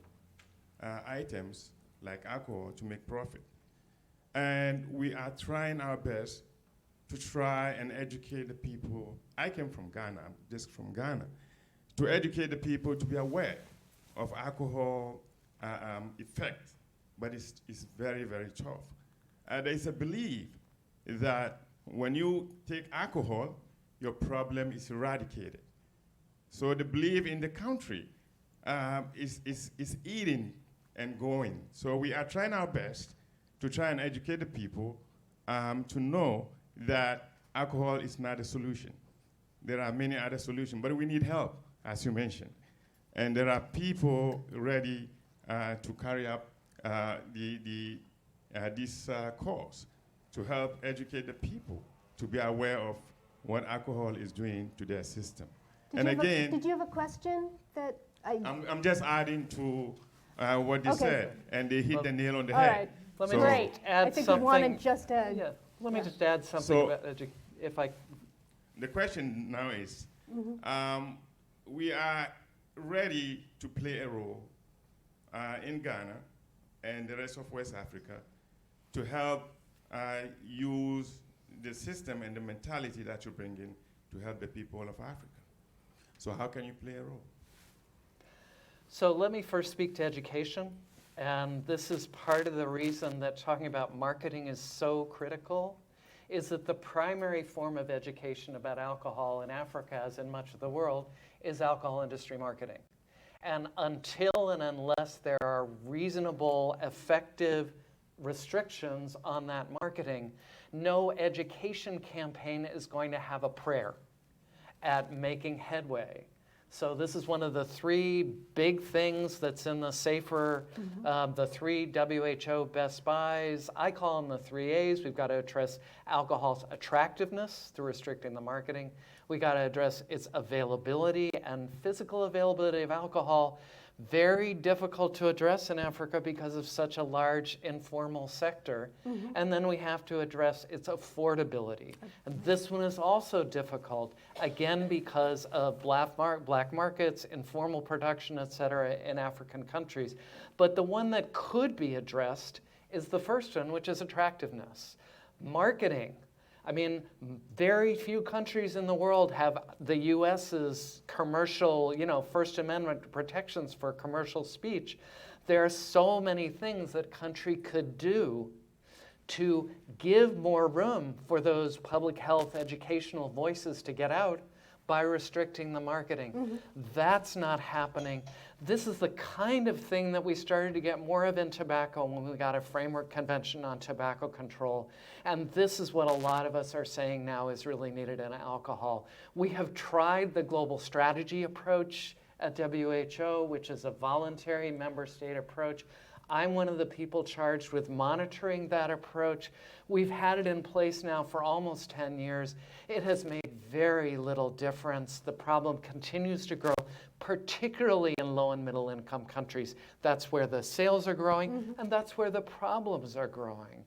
items like alcohol to make profit. And we are trying our best to try and educate the people. I came from Ghana, I'm just from Ghana, to educate the people to be aware of alcohol effect, but it's very, very tough. There's a belief that when you take alcohol, your problem is eradicated. So the belief in the country is eating and going. So we are trying our best to try and educate the people to know that alcohol is not a solution. There are many other solutions, but we need help, as you mentioned. And there are people ready to carry up this cause to help educate the people to be aware of what alcohol is doing to their system. Did you have a question that I'm just adding to what they said, and they hit the nail on the all head. right. Let me Great. add I think something. you wanted just a... Yeah, let me Yeah. just add something So- about if I. The question now is, we are ready to play a role in Ghana and the rest of West Africa to help use the system and the mentality that you bring in to help the people of Africa. So how can you play a role? So let me first speak to education. And this is part of the reason that talking about marketing is so critical, is that the primary form of education about alcohol in Africa, as in much of the world, is alcohol industry marketing. And until and unless there are reasonable, effective restrictions on that marketing, no education campaign is going to have a prayer at making headway. So this is one of the three big things that's in the SAFER, the three WHO best buys. I call them the 3 A's. We've got to address alcohol's attractiveness through restricting the marketing. We got to address its availability and physical availability of alcohol very difficult to address in Africa because of such a large informal sector. And then we have to address its affordability. And this one is also difficult, again, because of black markets, informal production, et cetera, in African countries. But the one that could be addressed is the first one, which is attractiveness. Marketing. I mean, very few countries in the world have the US's commercial, First Amendment protections for commercial speech. There are so many things that country could do to give more room for those public health educational voices to get out by restricting the marketing. That's not happening. This is the kind of thing that we started to get more of in tobacco when we got a framework convention on tobacco control. And this is what a lot of us are saying now is really needed in alcohol. We have tried the global strategy approach at WHO, which is a voluntary member state approach. I'm one of the people charged with monitoring that approach. We've had it in place now for almost 10 years. It has made very little difference. The problem continues to grow, particularly in low and middle income countries. That's where the sales are growing, and that's where the problems are growing.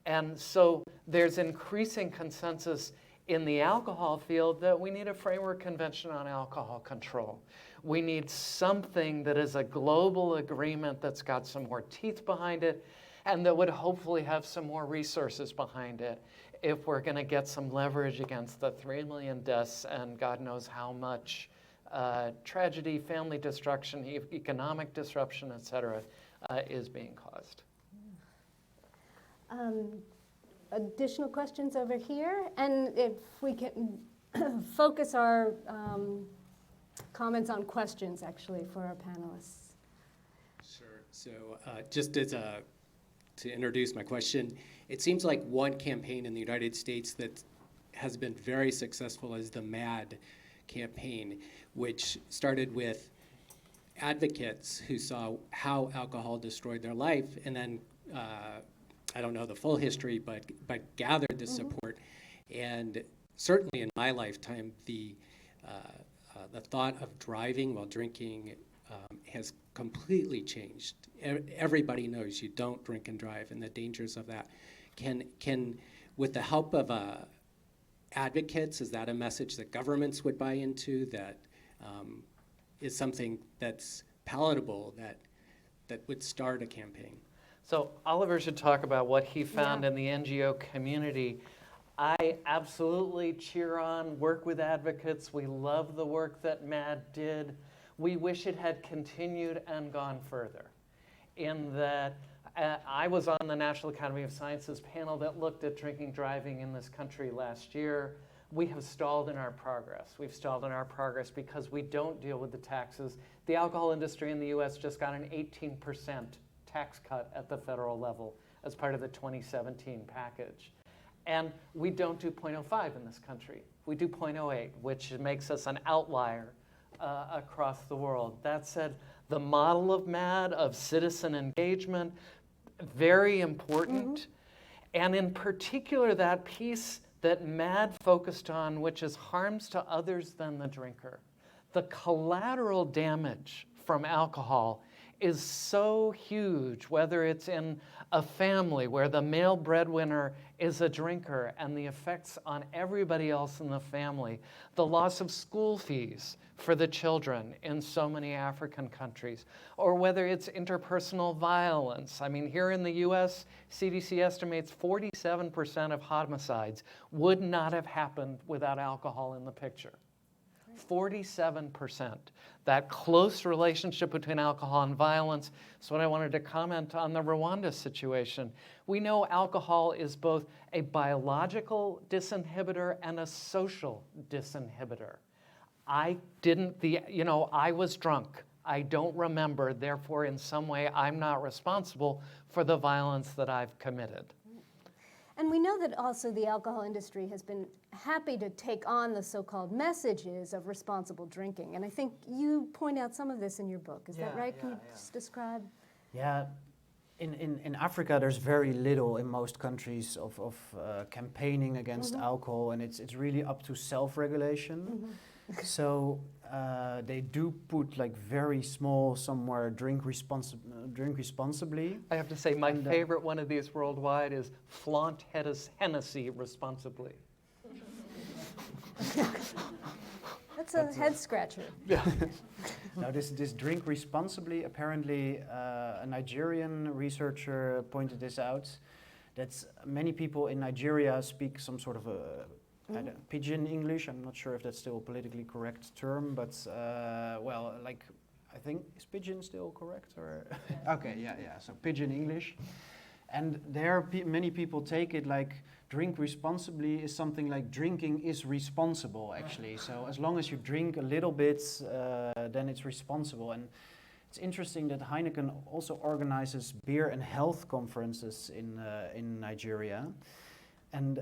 And so there's increasing consensus in the alcohol field that we need a framework convention on alcohol control. We need something that is a global agreement that's got some more teeth behind it and that would hopefully have some more resources behind it if we're going to get some leverage against the 3 million deaths and God knows how much tragedy, family destruction, economic disruption, et cetera, is being caused. Additional questions over here? And if we can focus our comments on questions, actually, for our panelists. Sure. So just as to introduce my question, it seems like one campaign in the United States that has been very successful is the MAD campaign, which started with advocates who saw how alcohol destroyed their life, and then I don't know the full history, but gathered the support. And certainly in my lifetime, the thought of driving while drinking has completely changed. Everybody knows you don't drink and drive and the dangers of that. Can with the help of advocates, is that a message that governments would buy into, that is something that's palatable, that would start a campaign? So Oliver should talk about what he found in the NGO community. I absolutely cheer on, work with advocates. We love the work that MAD did. We wish it had continued and gone further. In that, I was on the National Academy of Sciences panel that looked at drinking driving in this country last year. We have stalled in our progress. We've stalled in our progress because we don't deal with the taxes. The alcohol industry in the US just got an 18% tax cut at the federal level as part of the 2017 package. And we don't do 0.05 in this country. We do 0.08, which makes us an outlier across the world. That said, the model of MAD, of citizen engagement, very important. And in particular, that piece that MAD focused on, which is harms to others than the drinker. The collateral damage from alcohol is so huge, whether it's in a family where the male breadwinner is a drinker and the effects on everybody else in the family, the loss of school fees for the children in so many African countries, or whether it's interpersonal violence. I mean, here in the US, CDC estimates 47% of homicides would not have happened without alcohol in the picture. 47%. That close relationship between alcohol and violence is what I wanted to comment on the Rwanda situation. We know alcohol is both a biological disinhibitor and a social disinhibitor. I was drunk. I don't remember, therefore in some way I'm not responsible for the violence that I've committed. And we know that also the alcohol industry has been happy to take on the so-called messages of responsible drinking. And I think you point out some of this in your book. Is that right? Can you just describe? Yeah. In Africa, there's very little in most countries of campaigning against alcohol, and it's really up to self-regulation. So they do put like very small somewhere, drink responsibly. I have to say, my favorite one of these worldwide is flaunt Hennessy responsibly. That's a head scratcher. Yeah. Now this drink responsibly, apparently a Nigerian researcher pointed this out, that many people in Nigeria speak some sort of pidgin English. I'm not sure if that's still a politically correct term, but well, like, I think, is pidgin still correct? Or okay, yeah, so pidgin English. And there many people take it like drink responsibly is something like drinking is responsible, actually. So as long as you drink a little bit, then it's responsible. And it's interesting that Heineken also organizes beer and health conferences in Nigeria. And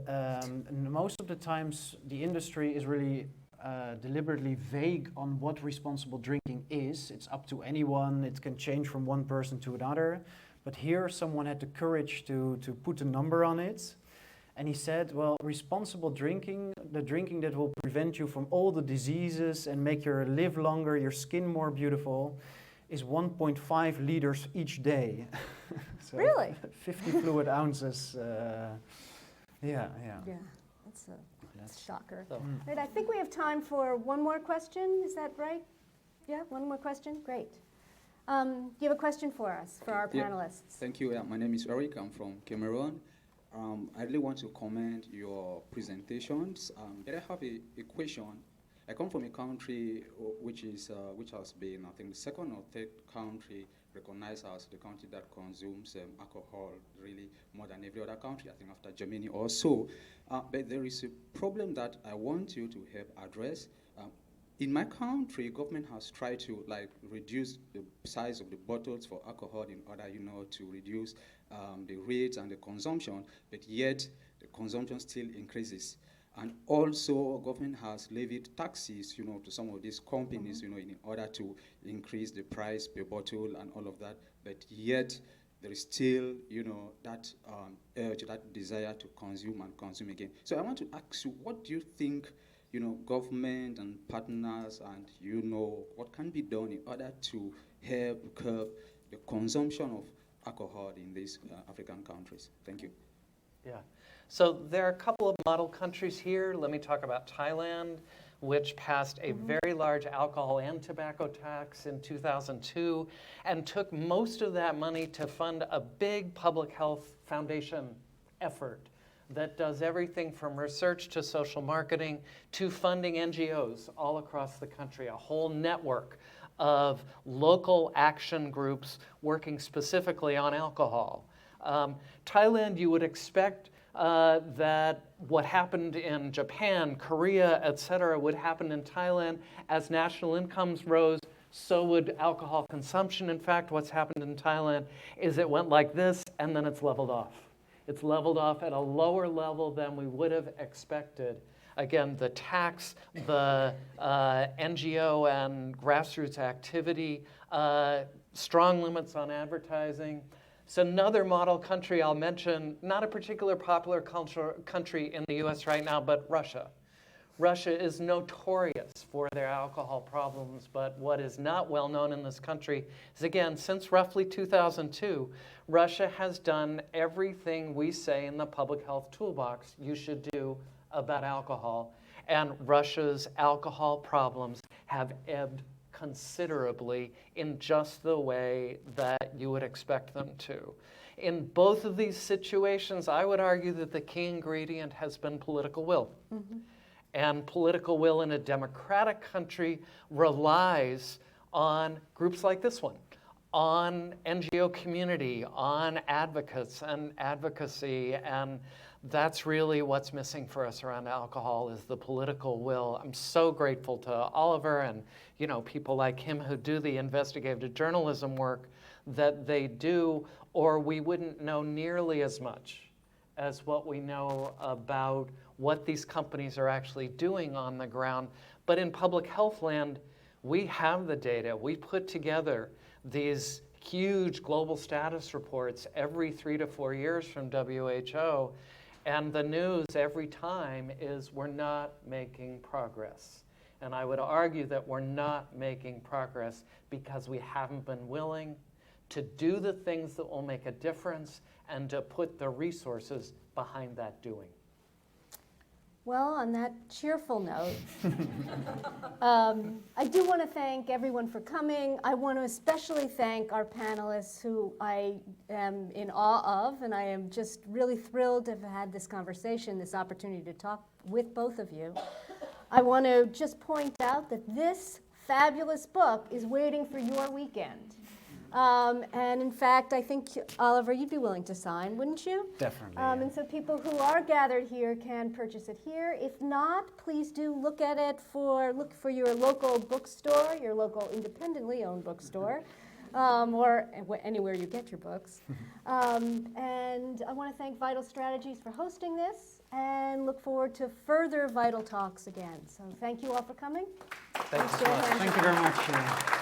most of the times, the industry is really deliberately vague on what responsible drinking is. It's up to anyone. It can change from one person to another. But here, someone had the courage to put a number on it. And he said, well, responsible drinking, the drinking that will prevent you from all the diseases and make you live longer, your skin more beautiful, is 1.5 liters each day. So Really? 50 fluid ounces. Yeah. Yeah, that's a shocker. So. Right, I think we have time for one more question. Is that right? Yeah, one more question? Great. Do you have a question for us, for our panelists? Thank you. My name is Eric. I'm from Cameroon. I really want to comment your presentations. But I have a question. I come from a country which has been, I think, the second or third country recognized as the country that consumes alcohol really more than every other country, I think after Germany or so. But there is a problem that I want you to help address. In my country, government has tried to reduce the size of the bottles for alcohol in order, to reduce the rates and the consumption, but yet the consumption still increases. And also, government has levied taxes, to some of these companies, in order to increase the price per bottle and all of that. But yet, there is still, that urge, that desire to consume and consume again. So I want to ask you, what do you think, government and partners and, what can be done in order to help curb the consumption of alcohol in these African countries? Thank you. Yeah. So there are a couple of model countries here. Let me talk about Thailand, which passed a very large alcohol and tobacco tax in 2002 and took most of that money to fund a big public health foundation effort that does everything from research to social marketing to funding NGOs all across the country, a whole network of local action groups working specifically on alcohol. Thailand, you would expect that what happened in Japan, Korea, et cetera, would happen in Thailand. As national incomes rose, so would alcohol consumption. In fact, what's happened in Thailand is it went like this, and then it's leveled off. It's leveled off at a lower level than we would have expected. Again, the tax, the NGO and grassroots activity, strong limits on advertising. So another model country I'll mention, not a particular popular country in the US right now, but Russia. Russia is notorious for their alcohol problems, but what is not well known in this country is, again, since roughly 2002, Russia has done everything we say in the public health toolbox you should do about alcohol, and Russia's alcohol problems have ebbed considerably in just the way that you would expect them to. In both of these situations, I would argue that the key ingredient has been political will. And political will in a democratic country relies on groups like this one, on NGO community, on advocates and advocacy, and that's really what's missing for us around alcohol is the political will. I'm so grateful to Oliver and people like him who do the investigative journalism work that they do, or we wouldn't know nearly as much as what we know about what these companies are actually doing on the ground. But in public health land, we have the data. We put together these huge global status reports every 3 to 4 years from WHO. And the news every time is we're not making progress. And I would argue that we're not making progress because we haven't been willing to do the things that will make a difference and to put the resources behind that doing. Well, on that cheerful note, I do want to thank everyone for coming. I want to especially thank our panelists who I am in awe of, and I am just really thrilled to have had this conversation, this opportunity to talk with both of you. I want to just point out that this fabulous book is waiting for your weekend. And in fact, I think, Oliver, you'd be willing to sign, wouldn't you? Definitely. And so people who are gathered here can purchase it here. If not, please do look for your local bookstore, your local independently owned bookstore, or anywhere you get your books. And I want to thank Vital Strategies for hosting this and look forward to further Vital Talks again. So thank you all for coming. Thanks so much. Thank you very much.